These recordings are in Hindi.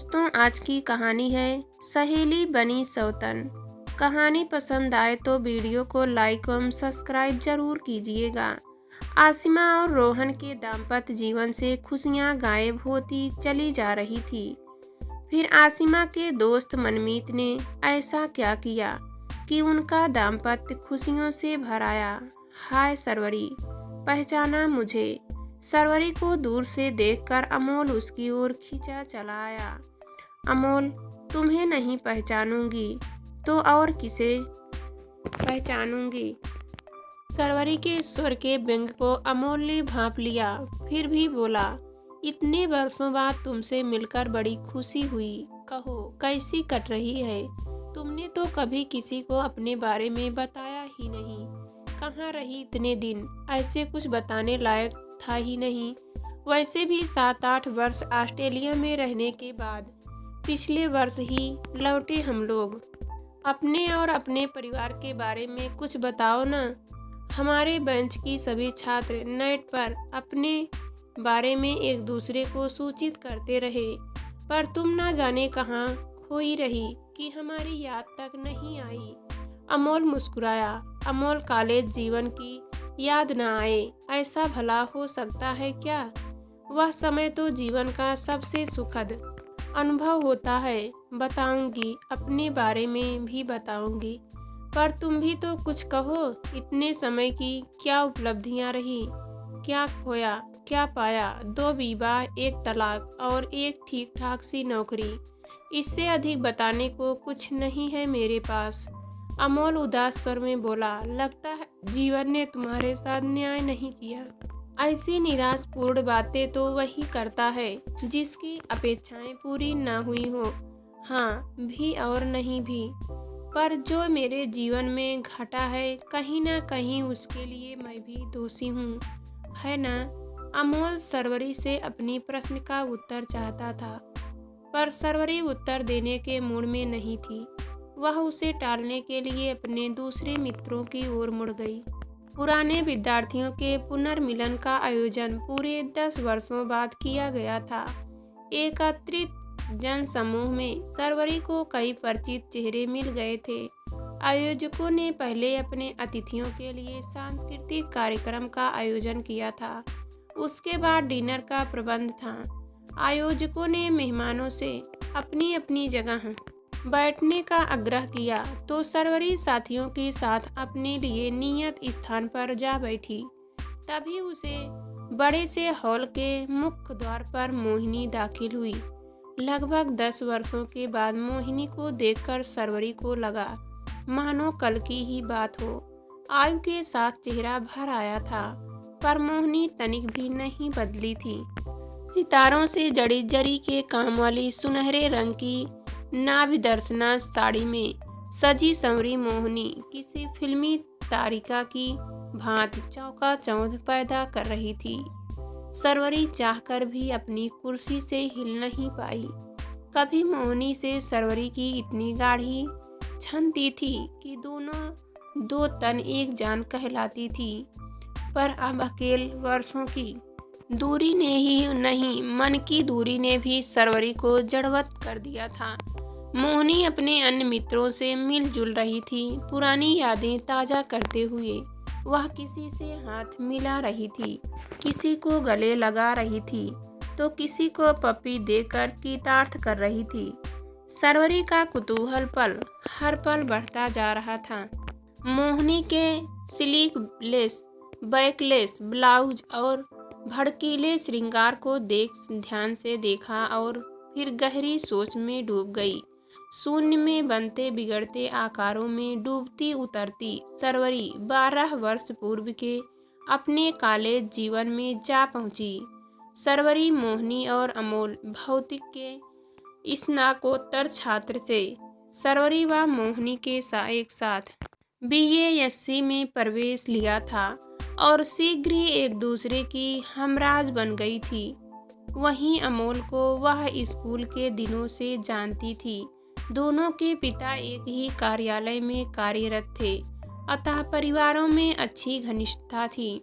दोस्तों, आज की कहानी है सहेली बनी सौतन। कहानी पसंद आए तो वीडियो को लाइक एवं सब्सक्राइब जरूर कीजिएगा। आसिमा और रोहन के दाम्पत्य जीवन से खुशियां गायब होती चली जा रही थी। फिर आसिमा के दोस्त मनमीत ने ऐसा क्या किया कि उनका दाम्पत्य खुशियों से भर आया। हाय सरवरी, पहचाना मुझे? सरवरी को दूर से देखकर अमोल उसकी ओर खींचा चला आया। अमोल, तुम्हें नहीं पहचानूंगी तो और किसे पहचानूंगी? सरवरी के स्वर के व्यंग को अमोल ने भांप लिया, फिर भी बोला, इतने वर्षों बाद तुमसे मिलकर बड़ी खुशी हुई। कहो, कैसी कट रही है? तुमने तो कभी किसी को अपने बारे में बताया ही नहीं। कहाँ रही इतने दिन? ऐसे कुछ बताने लायक था ही नहीं। वैसे भी 7-8 वर्ष ऑस्ट्रेलिया में रहने के बाद पिछले वर्ष ही लौटे हम लोग। अपने और अपने परिवार के बारे में कुछ बताओ ना। हमारे बेंच की सभी छात्र नेट पर अपने बारे में एक दूसरे को सूचित करते रहे, पर तुम ना जाने कहाँ खोई रही कि हमारी याद तक नहीं आई। अमोल मुस्कुराया। अमोल, कॉलेज जीवन की याद न आए, ऐसा भला हो सकता है क्या? वह समय तो जीवन का सबसे सुखद अनुभव होता है। बताऊंगी, अपने बारे में भी बताऊंगी, पर तुम भी तो कुछ कहो। इतने समय की क्या उपलब्धियां रही? क्या खोया, क्या पाया? 2 विवाह, 1 तलाक और एक ठीक ठाक सी नौकरी। इससे अधिक बताने को कुछ नहीं है मेरे पास। अमोल उदास स्वर में बोला, लगता है जीवन ने तुम्हारे साथ न्याय नहीं किया। ऐसी निराशपूर्ण बातें तो वही करता है जिसकी अपेक्षाएं पूरी ना हुई हो। हाँ भी और नहीं भी, पर जो मेरे जीवन में घटा है, कहीं ना कहीं उसके लिए मैं भी दोषी हूँ, है ना? अमोल सरवरी से अपनी प्रश्न का उत्तर चाहता था, पर सरवरी उत्तर देने के मूड में नहीं थी। वह उसे टालने के लिए अपने दूसरे मित्रों की ओर मुड़ गई। पुराने विद्यार्थियों के पुनर्मिलन का आयोजन पूरे 10 वर्षों बाद किया गया था। एकत्रित जन समूह में सरवरी को कई परिचित चेहरे मिल गए थे। आयोजकों ने पहले अपने अतिथियों के लिए सांस्कृतिक कार्यक्रम का आयोजन किया था। उसके बाद डिनर का प्रबंध था। आयोजकों ने मेहमानों से अपनी अपनी जगह बैठने का आग्रह किया तो सरवरी साथियों के साथ अपने लिए नियत स्थान पर जा बैठी। तभी उसे बड़े से हॉल के मुख्य द्वार पर मोहिनी दाखिल हुई। लगभग 10 वर्षों के बाद मोहिनी को देखकर सरवरी को लगा मानो कल की ही बात हो। आयु के साथ चेहरा भर आया था, पर मोहिनी तनिक भी नहीं बदली थी। सितारों से जड़ी जरी के काम वाली सुनहरे रंग की नाभिदर्शना साड़ी में सजी संवरी मोहिनी किसी फिल्मी तारिका की भांति चौंकाचौंध पैदा कर रही थी। सरवरी चाहकर भी अपनी कुर्सी से हिल नहीं पाई। कभी मोहिनी से सरवरी की इतनी गाढ़ी छनती थी कि दोनों 2 तन एक जान कहलाती थी, पर अब अकेले वर्षों की दूरी ने ही नहीं, मन की दूरी ने भी सरवरी को जड़वत कर दिया था। मोहिनी अपने अन्य मित्रों से मिलजुल रही थी। पुरानी यादें ताज़ा करते हुए वह किसी से हाथ मिला रही थी, किसी को गले लगा रही थी, तो किसी को पप्पी देकर कृतार्थ कर रही थी। सरवरी का कुतूहल हर पल बढ़ता जा रहा था। मोहिनी के स्लीवलेस बैकलेस ब्लाउज और भड़कीले श्रृंगार को ध्यान से देखा और फिर गहरी सोच में डूब गई। शून्य में बनते बिगड़ते आकारों में डूबती उतरती सरवरी 12 वर्ष पूर्व के अपने कॉलेज जीवन में जा पहुंची। सरवरी मोहिनी और अमोल भौतिक के स्नातकोत्तर छात्र थे। सरवरी व मोहिनी के एक साथ BASC में प्रवेश लिया था और शीघ्र ही एक दूसरे की हमराज बन गई थी। वहीं अमोल को वह स्कूल के दिनों से जानती थी। दोनों के पिता एक ही कार्यालय में कार्यरत थे, अतः परिवारों में अच्छी घनिष्ठता थी।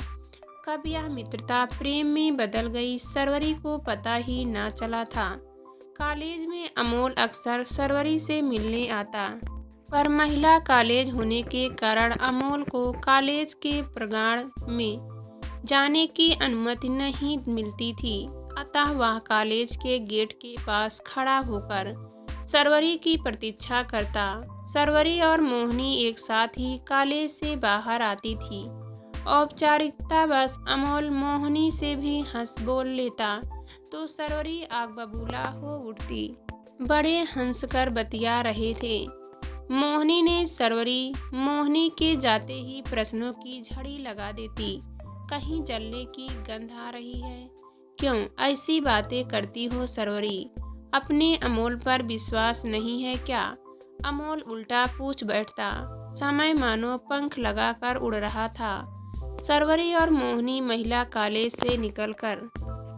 कब यह मित्रता प्रेम में बदल गई, सरवरी को पता ही न चला था। कॉलेज में अमोल अक्सर सरवरी से मिलने आता, पर महिला कॉलेज होने के कारण अमोल को कॉलेज के प्रांगण में जाने की अनुमति नहीं मिलती थी। अतः वह कॉलेज के गेट के पास खड़ा होकर सरवरी की प्रतीक्षा करता। सरवरी और मोहिनी एक साथ ही कॉलेज से बाहर आती थी। औपचारिकता बस अमोल मोहिनी से भी हंस बोल लेता तो सरवरी आग बबूला हो उठती। बड़े हंसकर बतिया रहे थे। मोहिनी के जाते ही प्रश्नों की झड़ी लगा देती। कहीं जलने की गंध आ रही है? क्यों ऐसी बातें करती हो सरवरी? अपने अमोल पर विश्वास नहीं है क्या? अमोल उल्टा पूछ बैठता। समय मानो पंख लगाकर उड़ रहा था। सरवरी और मोहिनी महिला कॉलेज से निकलकर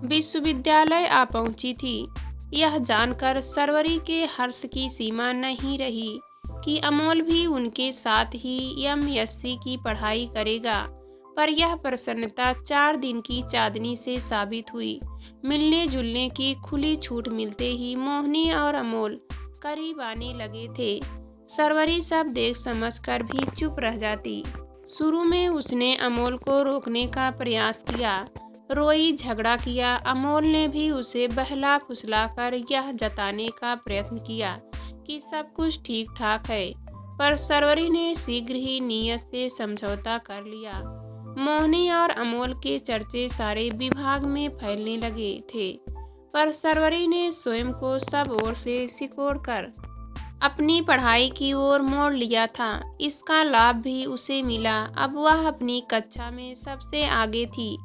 विश्वविद्यालय आ पहुंची थी। यह जानकर सरवरी के हर्ष की सीमा नहीं रही कि अमोल भी उनके साथ ही एमएससी की पढ़ाई करेगा। पर यह प्रसन्नता 4 दिन की चांदनी से साबित हुई। मिलने जुलने की खुली छूट मिलते ही मोहिनी और अमोल करीब आने लगे थे। सरवरी सब देख समझकर भी चुप रह जाती। शुरू में उसने अमोल को रोकने का प्रयास किया, रोई, झगड़ा किया। अमोल ने भी उसे बहला फुसलाकर यह जताने का प्रयत्न किया कि सब कुछ ठीक ठाक है, पर सरवरी ने शीघ्र ही नीयत से समझौता कर लिया। मोहिनी और अमोल के चर्चे सारे विभाग में फैलने लगे थे, पर सरवरी ने स्वयं को सब ओर से सिकोड़कर अपनी पढ़ाई की ओर मोड़ लिया था। इसका लाभ भी उसे मिला। अब वह अपनी कक्षा में सबसे आगे थी।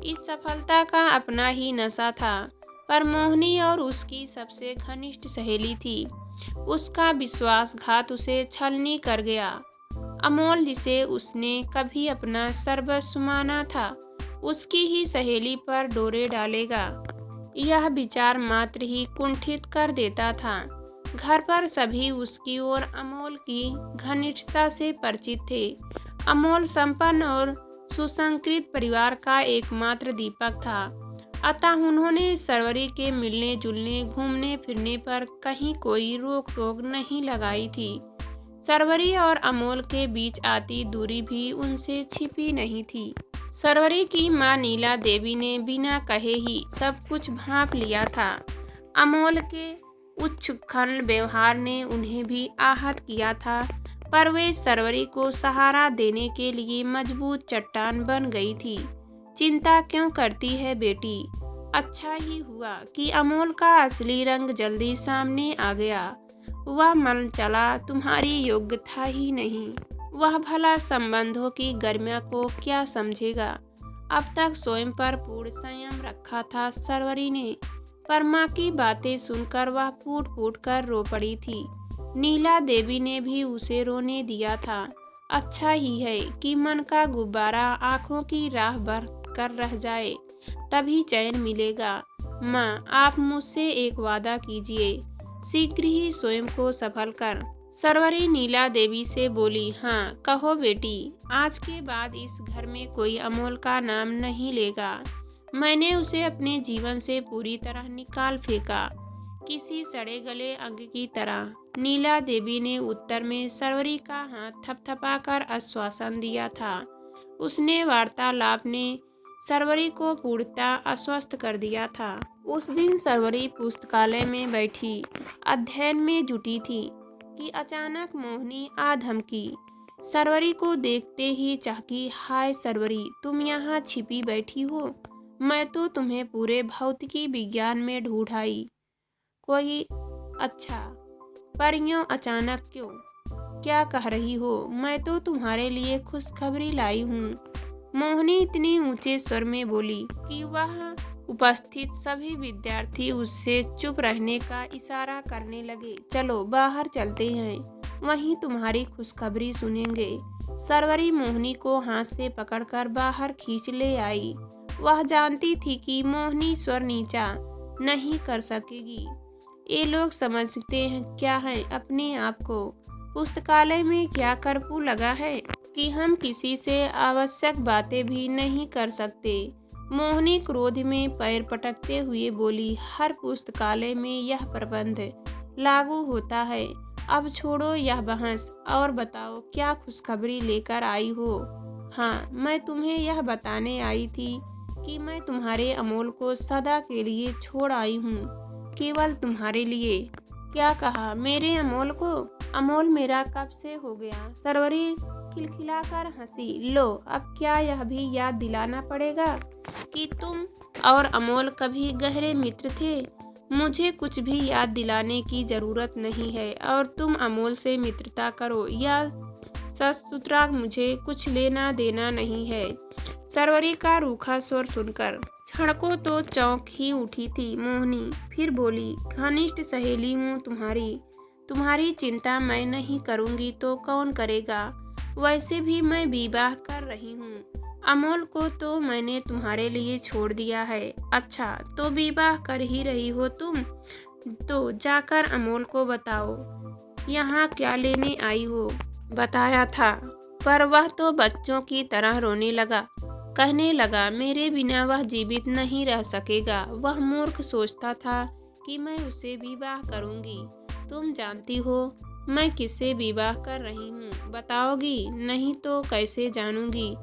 इस सफलता का अपना ही नशा था, पर मोहिनी और उसकी सबसे घनिष्ठ सहेली थी। उसका विश्वासघात उसे छलनी कर गया। अमोल, जिसे उसने कभी अपना सर्वस्व माना था, उसकी ही सहेली पर डोरे डालेगा, यह विचार मात्र ही कुंठित कर देता था। घर पर सभी उसकी ओर अमोल की घनिष्ठता से परिचित थे। अमोल संपन्न और सुसंस्कृत परिवार का एकमात्र दीपक था। अतः उन्होंने सरवरी के मिलने जुलने, घूमने फिरने पर कहीं कोई रोक टोक नहीं लगाई थी। सरवरी और अमोल के बीच आती दूरी भी उनसे छिपी नहीं थी। सरवरी की मां नीला देवी ने बिना कहे ही सब कुछ भांप लिया था। अमोल के उच्छृंखल व्यवहार ने उन्हें भी आहत किया था, पर वे सरवरी को सहारा देने के लिए मजबूत चट्टान बन गई थी। चिंता क्यों करती है बेटी? अच्छा ही हुआ कि अमोल का असली रंग जल्दी सामने आ गया। वह मन चला तुम्हारी योग्यता ही नहीं। वह भला संबंधों की गरिमा को क्या समझेगा? अब तक स्वयं पर पूर्ण संयम रखा था सरवरी ने, पर माँ की बातें सुनकर वह फूट फूट कर रो पड़ी थी। नीला देवी ने भी उसे रोने दिया था। अच्छा ही है कि मन का गुब्बारा आंखों की राह भर कर रह जाए, तभी चैन मिलेगा। माँ, आप मुझसे एक वादा कीजिए, शीघ्र ही स्वयं को सफल कर। सरवरी नीला देवी से बोली। हाँ कहो बेटी, आज के बाद इस घर में कोई अमोल का नाम नहीं लेगा। मैंने उसे अपने जीवन से पूरी तरह निकाल फेंका, किसी सड़े गले अंग की तरह। नीला देवी ने उत्तर में सरवरी का हाथ थपथपाकर आश्वासन दिया था। उसने वार्तालाप ने सरवरी को पूर्णतः अस्वस्थ कर दिया था। उस दिन सरवरी पुस्तकालय में बैठी अध्ययन में जुटी थी कि अचानक मोहिनी आ धमकी। सरवरी को देखते ही चाहकी, हाय सरवरी, तुम यहाँ छिपी बैठी हो? मैं तो तुम्हें पूरे भौतिकी विज्ञान में ढूंढ आई। कोई अच्छा, पर यूं अचानक क्यों? क्या कह रही हो? मैं तो तुम्हारे लिए खुशखबरी लाई हूँ। मोहिनी इतनी ऊंचे स्वर में बोली कि वह उपस्थित सभी विद्यार्थी उससे चुप रहने का इशारा करने लगे। चलो बाहर चलते हैं, वहीं तुम्हारी खुशखबरी सुनेंगे। सरवरी मोहिनी को हाथ से पकड़कर बाहर खींच ले आई। वह जानती थी कि मोहिनी स्वर नीचा नहीं कर सकेगी। ये लोग समझते हैं क्या है अपने आप को? पुस्तकालय में क्या कर्फ्यू लगा है कि हम किसी से आवश्यक बातें भी नहीं कर सकते? मोहिनी क्रोध में पैर पटकते हुए बोली, हर पुस्तकालय में यह प्रबंध लागू होता है। अब छोड़ो यह बहस और बताओ क्या खुशखबरी लेकर आई हो। हाँ, मैं तुम्हें यह बताने आई थी कि मैं तुम्हारे अमोल को सदा के लिए छोड़ आई हूँ, केवल तुम्हारे लिए। क्या कहा? मेरे अमोल को? अमोल मेरा कब से हो गया? सरवरी खिलखिलाकर हंसी। लो, अब क्या यह भी याद दिलाना पड़ेगा कि तुम और अमोल कभी गहरे मित्र थे? मुझे कुछ भी याद दिलाने की जरूरत नहीं है और तुम अमोल से मित्रता करो या ससुतरा, मुझे कुछ लेना देना नहीं है। सरवरी का रूखा स्वर सुनकर क्षणकों तो चौंक ही उठी थी मोहिनी, फिर बोली, घनिष्ठ सहेली हूँ तुम्हारी चिंता मैं नहीं करूँगी तो कौन करेगा? वैसे भी मैं विवाह कर रही हूँ। अमोल को तो मैंने तुम्हारे लिए छोड़ दिया है। अच्छा, तो विवाह कर ही रही हो तुम? तो जाकर अमोल को बताओ यहाँ क्या लेने आई हो। बताया था, पर वह तो बच्चों की तरह रोने लगा। कहने लगा, मेरे बिना वह जीवित नहीं रह सकेगा। वह मूर्ख सोचता था कि मैं उससे विवाह करूंगी। तुम जानती हो मैं किससे विवाह कर रही हूँ? बताओगी? नहीं तो कैसे जानूंगी?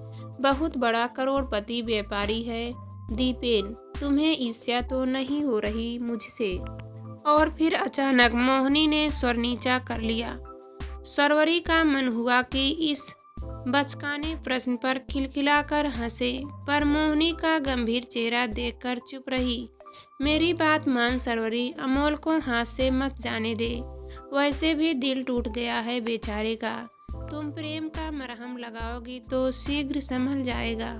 बहुत बड़ा करोड़पति व्यापारी है दीपेन। तुम्हें ईर्ष्या तो नहीं हो रही मुझसे? और फिर अचानक मोहिनी ने स्वर नीचा कर लिया। सरवरी का मन हुआ कि इस बचकाने प्रश्न पर खिलखिलाकर हंसे, पर मोहिनी का गंभीर चेहरा देखकर चुप रही। मेरी बात मान सरवरी, अमोल को हाथ से मत जाने दे। वैसे भी दिल टूट गया है बेचारे का। तुम प्रेम का मरहम लगाओगी तो शीघ्र संभल जाएगा।